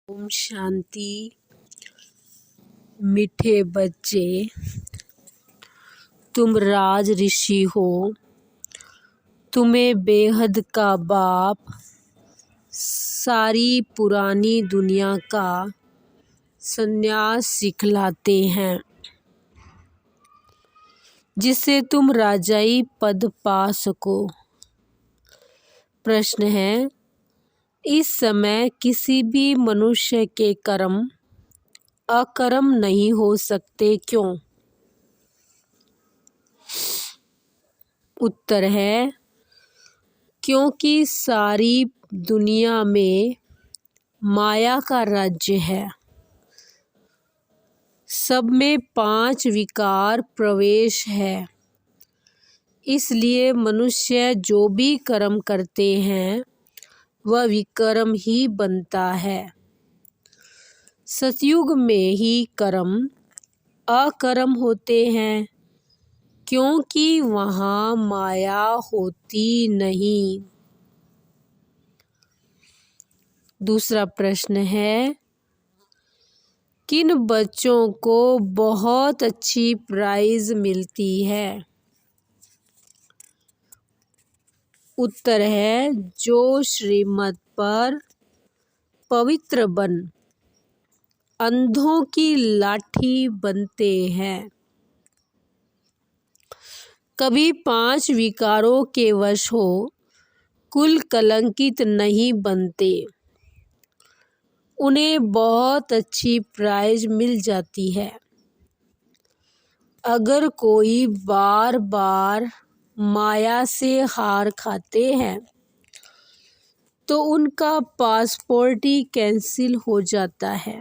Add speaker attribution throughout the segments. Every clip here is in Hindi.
Speaker 1: ओम शांति। मीठे बच्चे, तुम राज ऋषि हो। तुम्हें बेहद का बाप सारी पुरानी दुनिया का संन्यास सिखलाते हैं, जिससे तुम राजाई पद पा सको। प्रश्न है, इस समय किसी भी मनुष्य के कर्म अकर्म नहीं हो सकते, क्यों? उत्तर है, क्योंकि सारी दुनिया में माया का राज्य है। सब में 5 विकार प्रवेश है। इसलिए मनुष्य जो भी कर्म करते हैं वह विकर्म ही बनता है। सतयुग में ही कर्म अकर्म होते हैं, क्योंकि वहाँ माया होती नहीं। दूसरा प्रश्न है, किन बच्चों को बहुत अच्छी प्राइज मिलती है? उत्तर है, जो श्रीमत पर पवित्र बन अंधों की लाठी बनते हैं, कभी 5 विकारों के वश हो कुल कलंकित नहीं बनते। उन्हें बहुत अच्छी प्राइज मिल जाती है। अगर कोई बार बार माया से हार खाते हैं तो उनका पासपोर्ट ही कैंसिल हो जाता है।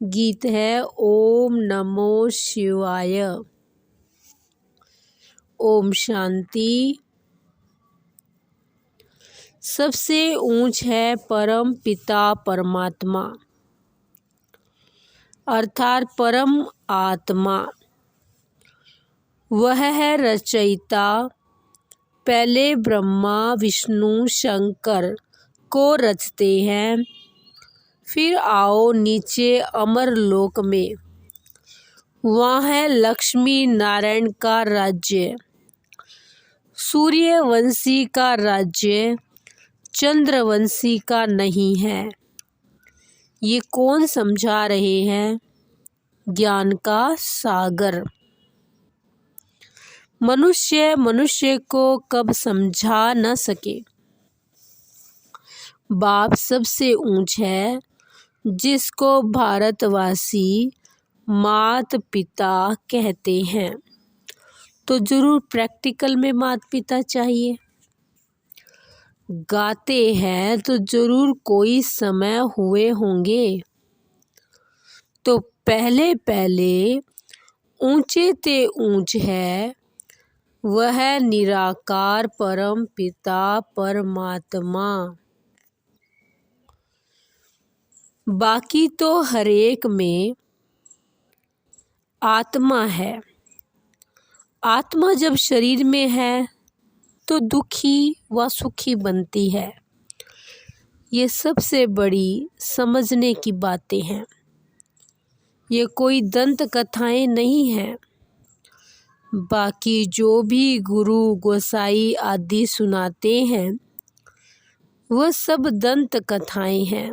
Speaker 1: गीत है ओम नमो शिवाय। ओम शांति। सबसे ऊंच है परम पिता परमात्मा, अर्थात परम आत्मा। वह है रचयिता। पहले ब्रह्मा विष्णु शंकर को रचते हैं, फिर आओ नीचे अमर लोक में। वहाँ है लक्ष्मी नारायण का राज्य, सूर्यवंशी का राज्य चंद्रवंशी का नहीं है। ये कौन समझा रहे हैं? ज्ञान का सागर। मनुष्य को कब समझा न सके। बाप सबसे ऊंच है, जिसको भारतवासी मात पिता कहते हैं, तो जरूर प्रैक्टिकल में मात पिता चाहिए। गाते हैं तो जरूर कोई समय हुए होंगे। तो पहले पहले ऊंचे ते ऊंच है, वह निराकार परम पिता परमात्मा। बाकी तो हरेक में आत्मा है। आत्मा जब शरीर में है तो दुखी व सुखी बनती है। ये सबसे बड़ी समझने की बातें हैं। ये कोई दंत कथाएं नहीं हैं। बाकी जो भी गुरु गोसाई आदि सुनाते हैं वह सब दंत कथाएं हैं।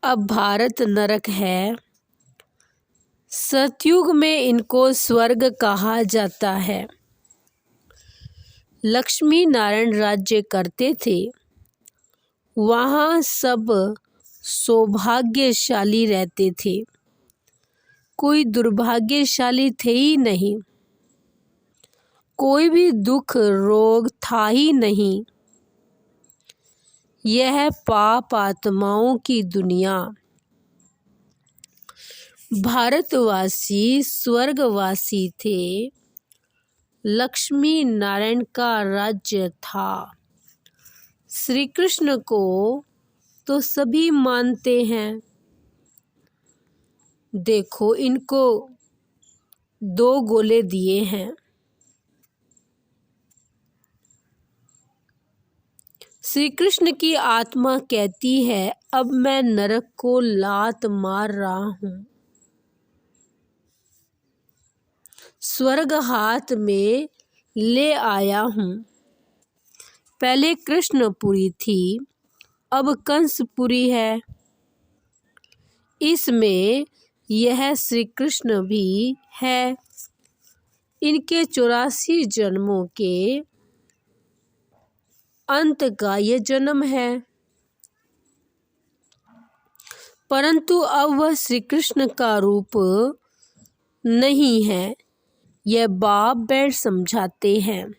Speaker 1: अब भारत नरक है। सतयुग में इनको स्वर्ग कहा जाता है। लक्ष्मी नारायण राज्य करते थे। वहाँ सब सौभाग्यशाली रहते थे। कोई दुर्भाग्यशाली थे ही नहीं। कोई भी दुख रोग था ही नहीं। यह पाप आत्माओं की दुनिया। भारतवासी स्वर्गवासी थे। लक्ष्मी नारायण का राज्य था। श्री कृष्ण को तो सभी मानते हैं। देखो, इनको 2 गोले दिए हैं। श्री कृष्ण की आत्मा कहती है, अब मैं नरक को लात मार रहा हूँ, स्वर्ग हाथ में ले आया हूँ। पहले कृष्णपुरी थी, अब कंसपुरी है। इसमें यह श्री कृष्ण भी है। इनके 84 जन्मों के अंत का ये जन्म है, परंतु अब वह श्री कृष्ण का रूप नहीं है। यह बाप बैठ समझाते हैं।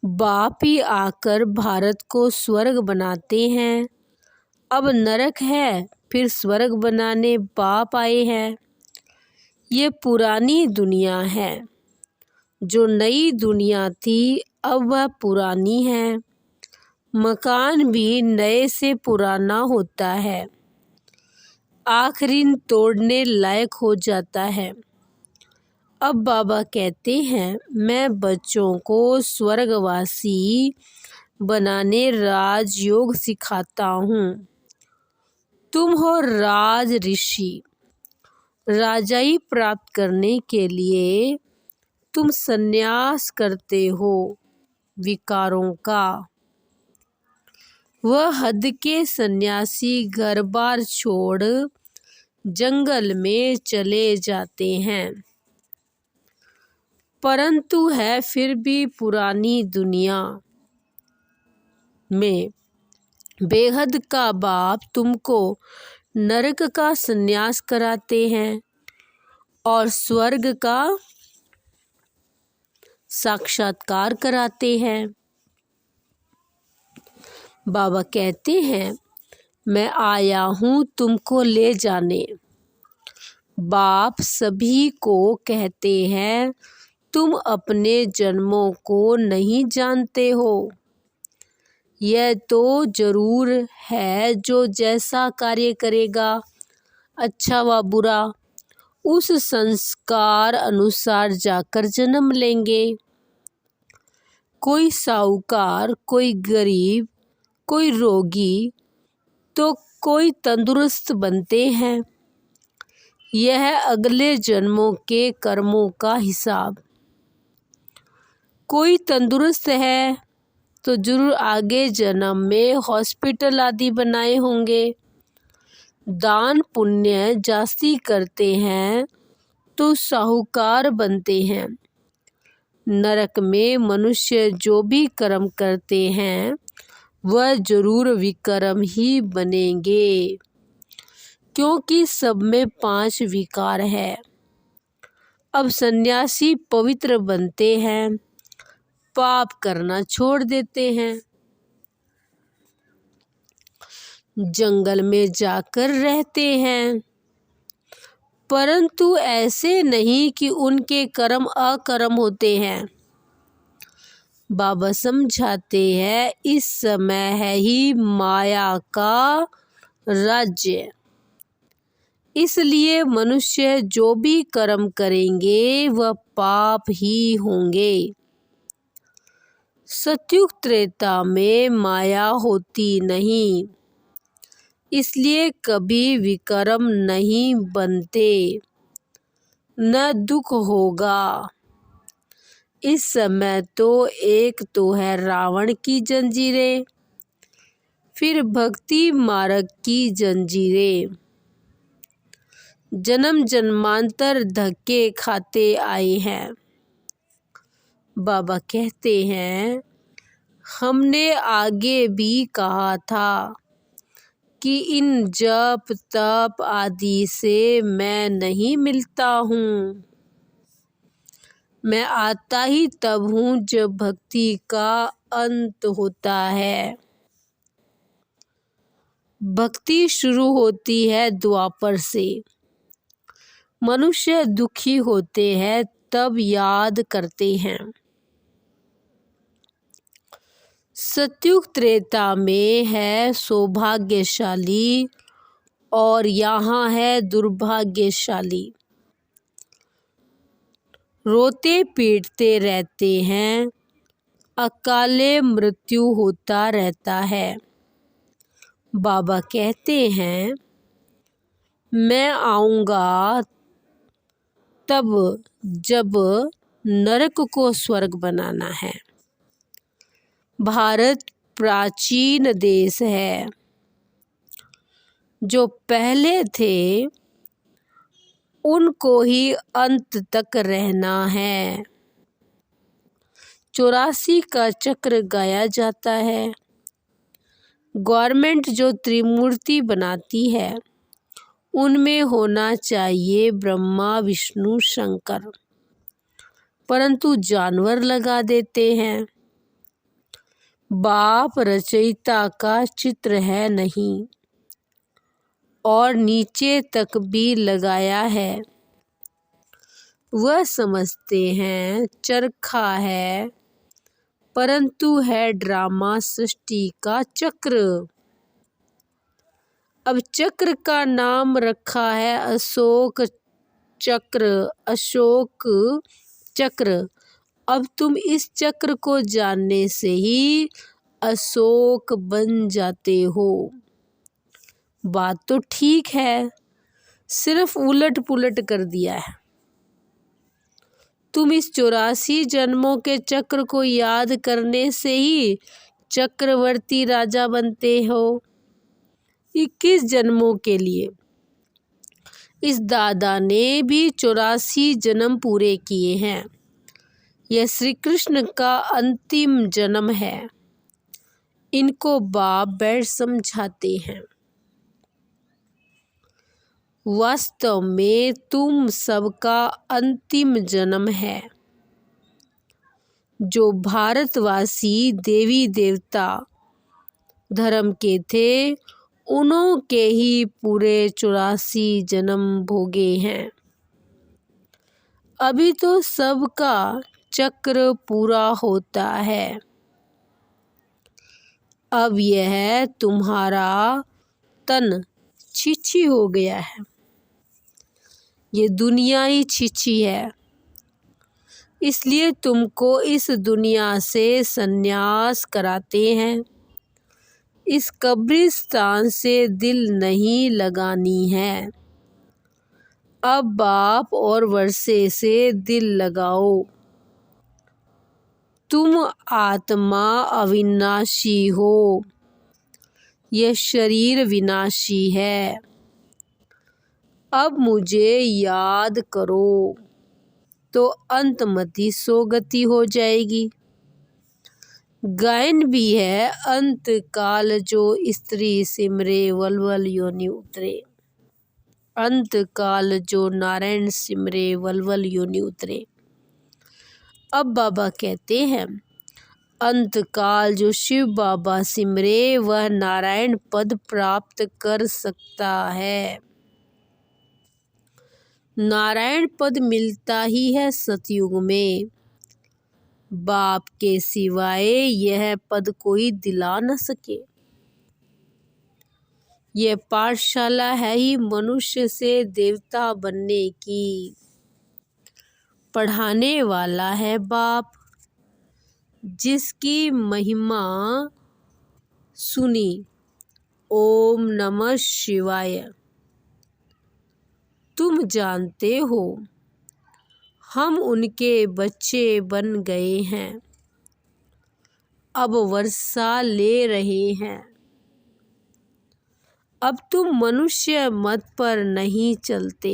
Speaker 1: बाप ही आकर भारत को स्वर्ग बनाते हैं। अब नरक है, फिर स्वर्ग बनाने बाप आए हैं। ये पुरानी दुनिया है। जो नई दुनिया थी अब वह पुरानी है। मकान भी नए से पुराना होता है, आखिरी तोड़ने लायक हो जाता है। अब बाबा कहते हैं, मैं बच्चों को स्वर्गवासी बनाने राजयोग सिखाता हूँ। तुम हो राज ऋषि। राजाई प्राप्त करने के लिए तुम संन्यास करते हो विकारों का। वह हद के सन्यासी घर बार छोड़ जंगल में चले जाते हैं, परंतु है फिर भी पुरानी दुनिया में। बेहद का बाप तुमको नरक का संन्यास कराते हैं और स्वर्ग का साक्षात्कार कराते हैं। बाबा कहते हैं, मैं आया हूँ तुमको ले जाने। बाप सभी को कहते हैं, तुम अपने जन्मों को नहीं जानते हो। यह तो जरूर है जो जैसा कार्य करेगा, अच्छा व बुरा, उस संस्कार अनुसार जाकर जन्म लेंगे। कोई साहूकार, कोई गरीब, कोई रोगी तो कोई तंदुरुस्त बनते हैं। यह अगले जन्मों के कर्मों का हिसाब। कोई तंदुरुस्त है तो जरूर आगे जन्म में हॉस्पिटल आदि बनाए होंगे। दान पुण्य जास्ती करते हैं तो साहूकार बनते हैं। नरक में मनुष्य जो भी कर्म करते हैं वह जरूर विकर्म ही बनेंगे, क्योंकि सब में 5 विकार है। अब सन्यासी पवित्र बनते हैं, पाप करना छोड़ देते हैं। जंगल में जाकर रहते हैं, परंतु ऐसे नहीं कि उनके कर्म अकर्म होते हैं। बाबा समझाते हैं, इस समय है ही माया का राज्य। इसलिए मनुष्य जो भी कर्म करेंगे वह पाप ही होंगे। सतयुग त्रेता में माया होती नहीं, इसलिए कभी विकर्म नहीं बनते, न दुख होगा। इस समय तो एक तो है रावण की जंजीरें, फिर भक्ति मार्ग की जंजीरें। जन्म जन्मांतर धक्के खाते आए हैं। बाबा कहते हैं, हमने आगे भी कहा था कि इन जप तप आदि से मैं नहीं मिलता हूँ। मैं आता ही तब हूँ जब भक्ति का अंत होता है। भक्ति शुरू होती है द्वापर से। मनुष्य दुखी होते हैं तब याद करते हैं। सतयुग त्रेता में है सौभाग्यशाली और यहाँ है दुर्भाग्यशाली। रोते पीटते रहते हैं, अकाले मृत्यु होता रहता है। बाबा कहते हैं, मैं आऊँगा तब जब नरक को स्वर्ग बनाना है। भारत प्राचीन देश है। जो पहले थे उनको ही अंत तक रहना है। 84 का चक्र गाया जाता है। गवर्नमेंट जो त्रिमूर्ति बनाती है उनमें होना चाहिए ब्रह्मा विष्णु शंकर, परंतु जानवर लगा देते हैं। बाप रचयिता का चित्र है नहीं और नीचे तक भी लगाया है। वह समझते हैं चरखा है, परंतु है ड्रामा सृष्टि का चक्र। अब चक्र का नाम रखा है अशोक चक्र, अशोक चक्र। अब तुम इस चक्र को जानने से ही अशोक बन जाते हो। बात तो ठीक है, सिर्फ उलट पुलट कर दिया है। तुम इस 84 जन्मों के चक्र को याद करने से ही चक्रवर्ती राजा बनते हो। 21 जन्मों के लिए इस दादा ने भी 84 जन्म पूरे किए हैं। यह श्री कृष्ण का अंतिम जन्म है। इनको बाप बैठ समझाते हैं। वास्तव में तुम सबका अंतिम जन्म है। जो भारतवासी देवी देवता धर्म के थे उन्हों के ही पूरे 84 जन्म भोगे हैं। अभी तो सबका चक्र पूरा होता है। अब यह तुम्हारा तन छीछी हो गया है। ये दुनिया ही छीछी है, इसलिए तुमको इस दुनिया से संन्यास कराते हैं। इस कब्रिस्तान से दिल नहीं लगानी है। अब बाप और वर्षे से दिल लगाओ। तुम आत्मा अविनाशी हो, यह शरीर विनाशी है। अब मुझे याद करो तो अंतमति सोगति हो जाएगी। गायन भी है, अंत काल जो स्त्री सिमरे वलवल योनि उतरे। अंत काल जो नारायण सिमरे वलवल योनि उतरे। अब बाबा कहते हैं, अंत काल जो शिव बाबा सिमरे वह नारायण पद प्राप्त कर सकता है। नारायण पद मिलता ही है सतयुग में। बाप के सिवाय यह पद कोई दिला न सके। यह पाठशाला है ही मनुष्य से देवता बनने की। पढ़ाने वाला है बाप, जिसकी महिमा सुनी। ओम नमः शिवाय। तुम जानते हो हम उनके बच्चे बन गए हैं। अब वर्षा ले रहे हैं। अब तुम मनुष्य मत पर नहीं चलते।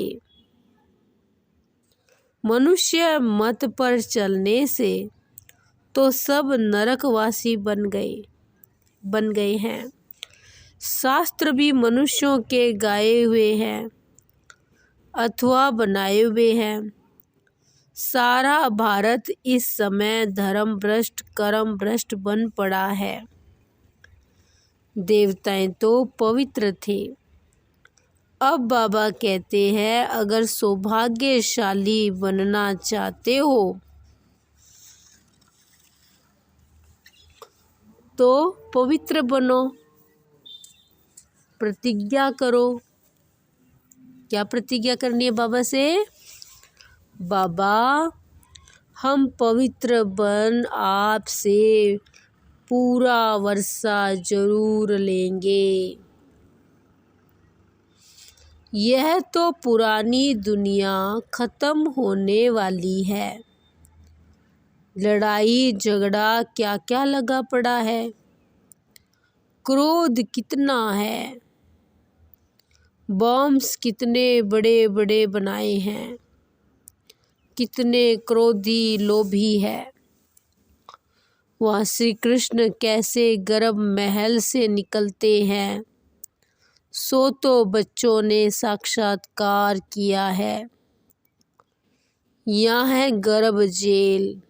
Speaker 1: मनुष्य मत पर चलने से तो सब नरकवासी बन गए हैं। शास्त्र भी मनुष्यों के गाए हुए हैं अथवा बनाए हुए हैं। सारा भारत इस समय धर्म भ्रष्ट कर्म भ्रष्ट बन पड़ा है। देवताएं तो पवित्र थे। अब बाबा कहते हैं, अगर सौभाग्यशाली बनना चाहते हो तो पवित्र बनो। प्रतिज्ञा करो। क्या प्रतिज्ञा करनी है बाबा से? बाबा, हम पवित्र बन आपसे पूरा वर्षा जरूर लेंगे। यह तो पुरानी दुनिया खत्म होने वाली है। लड़ाई झगड़ा क्या क्या लगा पड़ा है, क्रोध कितना है, बॉम्ब्स कितने बड़े बड़े बनाए हैं, कितने क्रोधी लोभी है। वहाँ श्री कृष्ण कैसे गर्भ महल से निकलते हैं, सो तो बच्चों ने साक्षात्कार किया है। यहाँ है गर्भ जेल,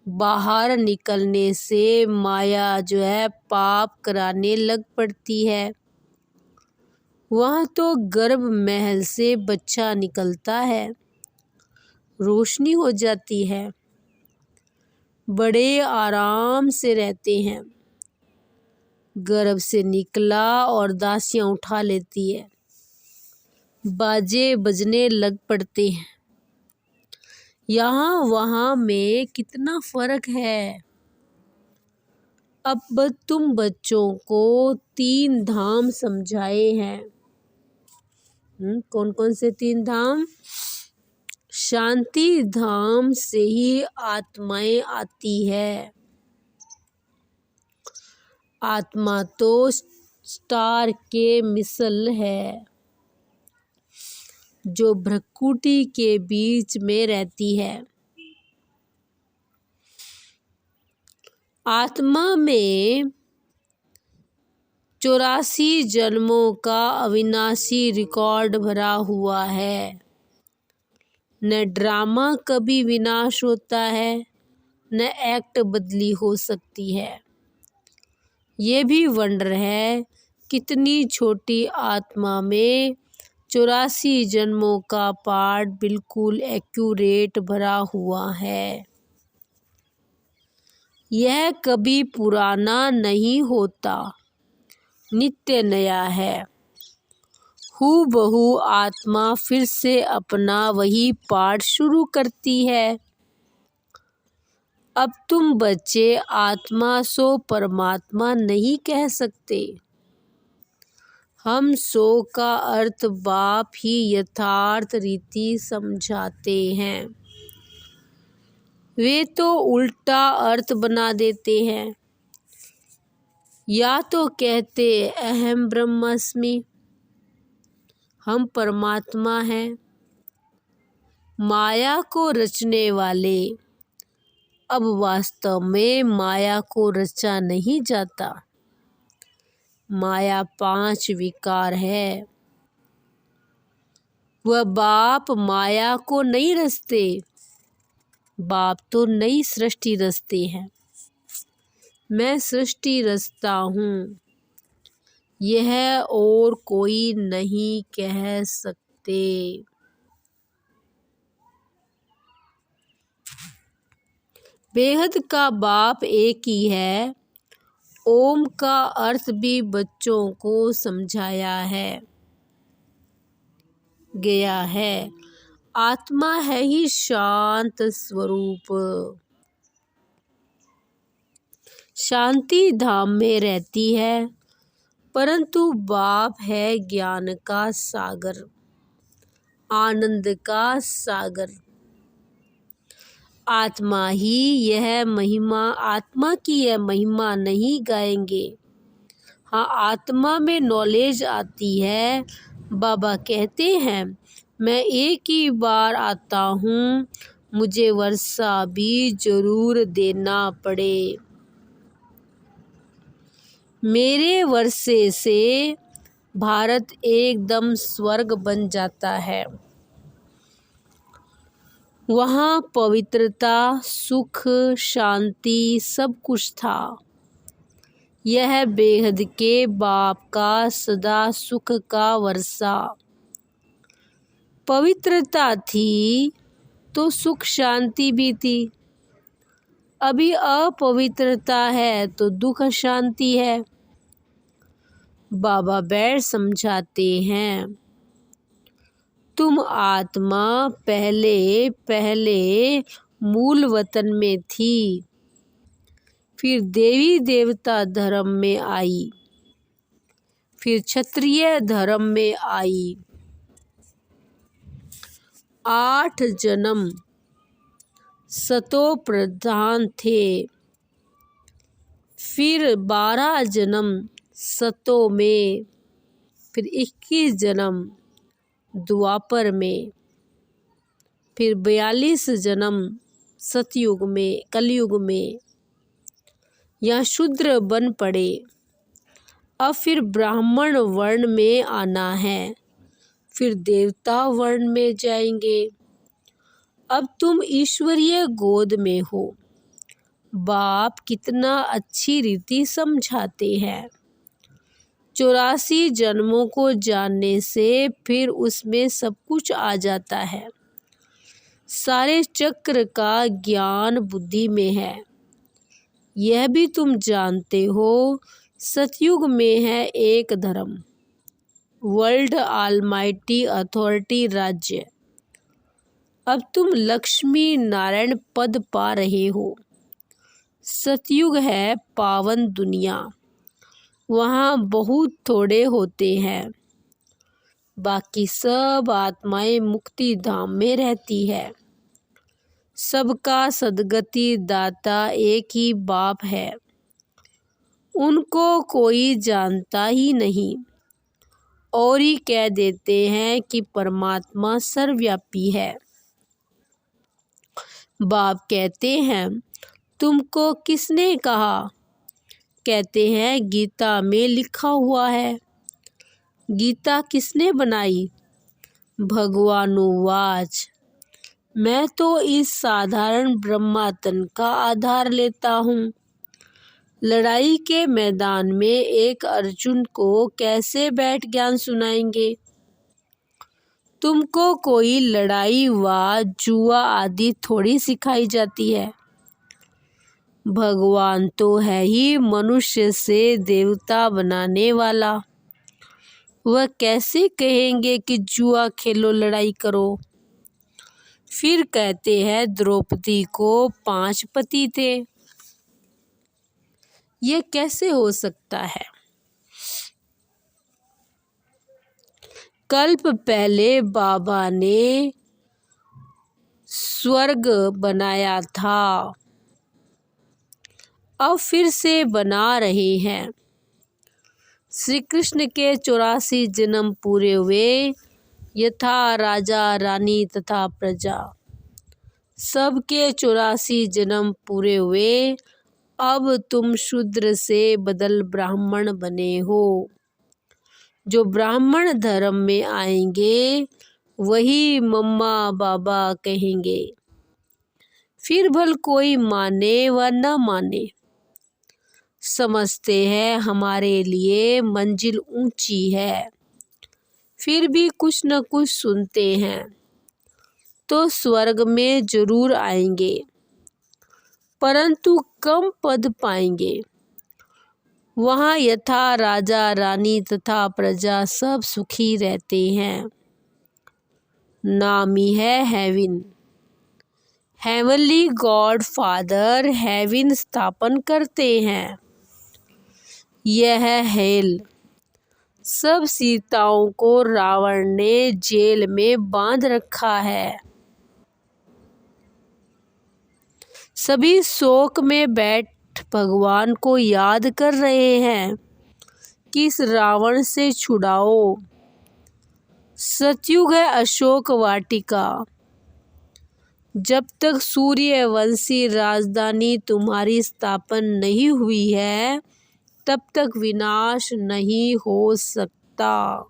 Speaker 1: बाहर निकलने से माया जो है पाप कराने लग पड़ती है। वहाँ तो गर्भ महल से बच्चा निकलता है, रोशनी हो जाती है, बड़े आराम से रहते हैं। गर्भ से निकला और दासियां उठा लेती है, बाजे बजने लग पड़ते हैं। यहाँ वहाँ में कितना फर्क है। अब तुम बच्चों को 3 धाम समझाए हैं। कौन कौन से 3 धाम? शांति धाम से ही आत्माएं आती है। आत्मा तो स्टार के मिसल है, जो भ्रकुटी के बीच में रहती है। आत्मा में 84 जन्मों का अविनाशी रिकॉर्ड भरा हुआ है। न ड्रामा कभी विनाश होता है, न एक्ट बदली हो सकती है। ये भी वंडर है, कितनी छोटी आत्मा में 84 जन्मों का पार्ट बिल्कुल एक्यूरेट भरा हुआ है। यह कभी पुराना नहीं होता, नित्य नया है। हूबहू आत्मा फिर से अपना वही पाठ शुरू करती है। अब तुम बच्चे आत्मा सो परमात्मा नहीं कह सकते। हम सो का अर्थ बाप ही यथार्थ रीति समझाते हैं। वे तो उल्टा अर्थ बना देते हैं। या तो कहते अहम ब्रह्मास्मि, हम परमात्मा हैं। माया को रचने वाले, अब वास्तव में माया को रचा नहीं जाता। माया 5 विकार है। वह बाप माया को नहीं रचते, बाप तो नई सृष्टि रचते हैं। मैं सृष्टि रचता हूँ, यह और कोई नहीं कह सकते। बेहद का बाप एक ही है। ओम का अर्थ भी बच्चों को समझाया है गया है। आत्मा है ही शांत स्वरूप, शांति धाम में रहती है, परंतु बाप है ज्ञान का सागर, आनंद का सागर। आत्मा ही यह महिमा, आत्मा की यह महिमा नहीं गाएंगे। हाँ, आत्मा में नॉलेज आती है। बाबा कहते हैं, मैं एक ही बार आता हूँ, मुझे वर्षा भी जरूर देना पड़े। मेरे वर्षे से भारत एकदम स्वर्ग बन जाता है। वहाँ पवित्रता, सुख, शांति सब कुछ था। यह बेहद के बाप का सदा सुख का वर्षा। पवित्रता थी तो सुख शांति भी थी। अभी अपवित्रता है तो दुख शांति है। बाबा बैठ समझाते हैं, तुम आत्मा पहले पहले मूल वतन में थी, फिर देवी देवता धर्म में आई, फिर क्षत्रिय धर्म में आई। 8 जन्म सतो प्रधान थे, फिर 12 जन्म सतों में, फिर 21 जन्म द्वापर में, फिर 42 जन्म सतयुग में, कलयुग में। यहाँ शूद्र बन पड़े। अब फिर ब्राह्मण वर्ण में आना है, फिर देवता वर्ण में जाएंगे। अब तुम ईश्वरीय गोद में हो। बाप कितना अच्छी रीति समझाते हैं। 84 जन्मों को जानने से फिर उसमें सब कुछ आ जाता है। सारे चक्र का ज्ञान बुद्धि में है। यह भी तुम जानते हो, सतयुग में है एक धर्म, वर्ल्ड ऑलमाइटी अथॉरिटी राज्य। अब तुम लक्ष्मी नारायण पद पा रहे हो। सतयुग है पावन दुनिया, वहाँ बहुत थोड़े होते हैं, बाकी सब आत्माएं मुक्ति धाम में रहती है। सबका सद्गति दाता एक ही बाप है, उनको कोई जानता ही नहीं, और ही कह देते हैं कि परमात्मा सर्वव्यापी है। बाप कहते हैं, तुमको किसने कहा? कहते हैं गीता में लिखा हुआ है। गीता किसने बनाई? भगवानुवाच, मैं तो इस साधारण ब्रह्मातन का आधार लेता हूँ। लड़ाई के मैदान में एक अर्जुन को कैसे बैठ ज्ञान सुनाएंगे? तुमको कोई लड़ाई व जुआ आदि थोड़ी सिखाई जाती है। भगवान तो है ही मनुष्य से देवता बनाने वाला। वह कैसे कहेंगे कि जुआ खेलो, लड़ाई करो? फिर कहते हैं द्रौपदी को 5 पति थे। ये कैसे हो सकता है? कल्प पहले बाबा ने स्वर्ग बनाया था, अब फिर से बना रहे हैं। श्री कृष्ण के 84 जन्म पूरे हुए, यथा राजा रानी तथा प्रजा। सबके 84 जन्म पूरे हुए। अब तुम शूद्र से बदल ब्राह्मण बने हो। जो ब्राह्मण धर्म में आएंगे वही मम्मा बाबा कहेंगे, फिर भल कोई माने व न माने। समझते हैं हमारे लिए मंजिल ऊंची है, फिर भी कुछ न कुछ सुनते हैं, तो स्वर्ग में जरूर आएंगे, परंतु कम पद पाएंगे। वहाँ यथा राजा रानी तथा प्रजा सब सुखी रहते हैं। नाम ही है heaven. Heavenly God father heaven स्थापन करते हैं। यह है हेल। सब सीताओं को रावण ने जेल में बांध रखा है। सभी शोक में बैठ भगवान को याद कर रहे हैं कि इस रावण से छुड़ाओ। सतयुग है अशोक वाटिका। जब तक सूर्यवंशी राजधानी तुम्हारी स्थापन नहीं हुई है, तब तक विनाश नहीं हो सकता।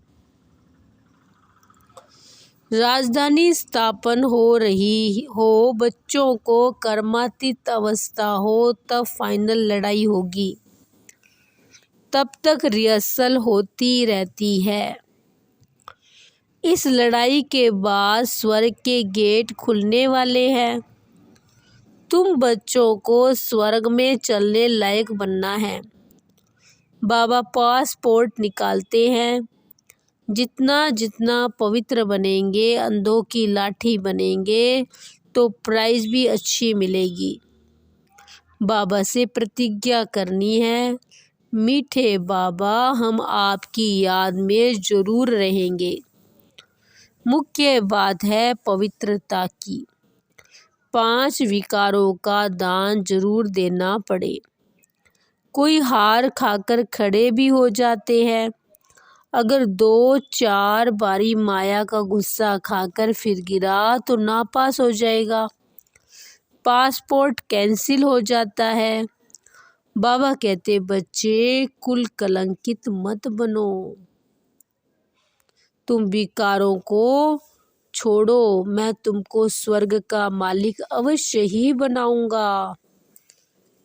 Speaker 1: राजधानी स्थापन हो रही हो, बच्चों को कर्मातीत अवस्था हो, तब फाइनल लड़ाई होगी। तब तक रिहर्सल होती रहती है। इस लड़ाई के बाद स्वर्ग के गेट खुलने वाले हैं। तुम बच्चों को स्वर्ग में चलने लायक बनना है। बाबा पासपोर्ट निकालते हैं। जितना जितना पवित्र बनेंगे, अंधों की लाठी बनेंगे, तो प्राइज भी अच्छी मिलेगी। बाबा से प्रतिज्ञा करनी है, मीठे बाबा हम आपकी याद में ज़रूर रहेंगे। मुख्य बात है पवित्रता की। 5 विकारों का दान जरूर देना पड़े। कोई हार खाकर खड़े भी हो जाते हैं। अगर 2-4 बारी माया का गुस्सा खाकर फिर गिरा तो नापास हो जाएगा, पासपोर्ट कैंसिल हो जाता है। बाबा कहते बच्चे कुल कलंकित मत बनो, तुम विकारों को छोड़ो, मैं तुमको स्वर्ग का मालिक अवश्य ही बनाऊंगा।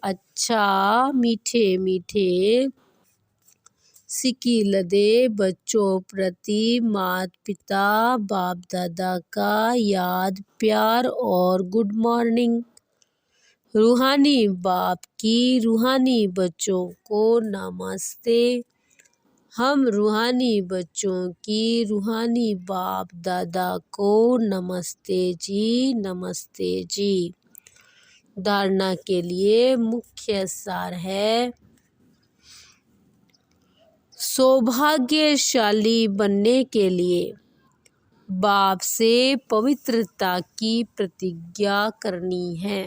Speaker 1: अच्छा मीठे मीठे सिक्की लदे बच्चों प्रति माता पिता बाप दादा का याद प्यार और गुड मॉर्निंग। रूहानी बाप की रूहानी बच्चों को नमस्ते। हम रूहानी बच्चों की रूहानी बाप दादा को नमस्ते जी, नमस्ते जी। धारणा के लिए मुख्य सार है, सौभाग्यशाली बनने के लिए बाप से पवित्रता की प्रतिज्ञा करनी है।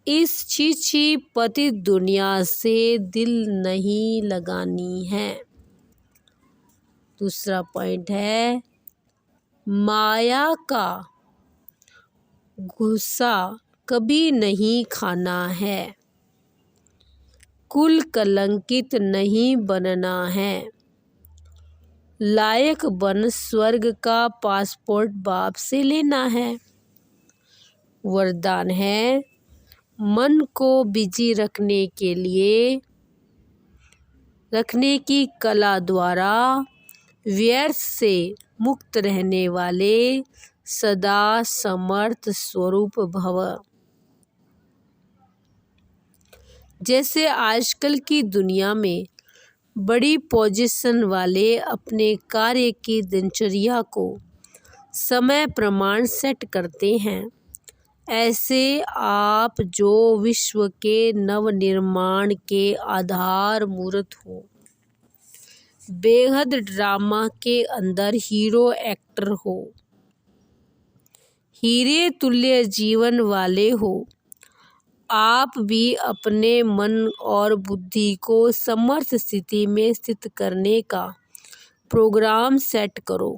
Speaker 1: इस छीछी पतित दुनिया से दिल नहीं लगानी है। दूसरा पॉइंट है, माया का गुस्सा कभी नहीं खाना है। कुल कलंकित नहीं बनना है। लायक बन स्वर्ग का पासपोर्ट बाप से लेना है। वरदान है, मन को बिजी रखने के लिए रखने की कला द्वारा व्यर्थ से मुक्त रहने वाले सदा समर्थ स्वरूप भव। जैसे आजकल की दुनिया में बड़ी पोजीशन वाले अपने कार्य की दिनचर्या को समय प्रमाण सेट करते हैं, ऐसे आप जो विश्व के नवनिर्माण के आधार मूर्त हो, बेहद ड्रामा के अंदर हीरो एक्टर हो, हीरे तुल्य जीवन वाले हो, आप भी अपने मन और बुद्धि को समर्थ स्थिति में स्थित करने का प्रोग्राम सेट करो।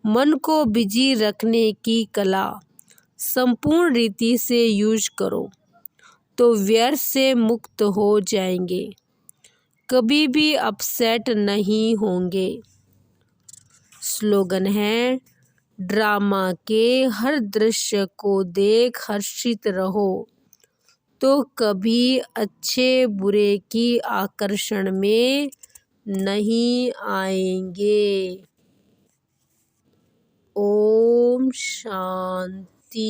Speaker 1: मन को बिजी रखने की कला संपूर्ण रीति से यूज करो तो व्यर्थ से मुक्त हो जाएंगे, कभी भी अपसेट नहीं होंगे। स्लोगन है, ड्रामा के हर दृश्य को देख हर्षित रहो तो कभी अच्छे बुरे की आकर्षण में नहीं आएंगे। ओम शांति।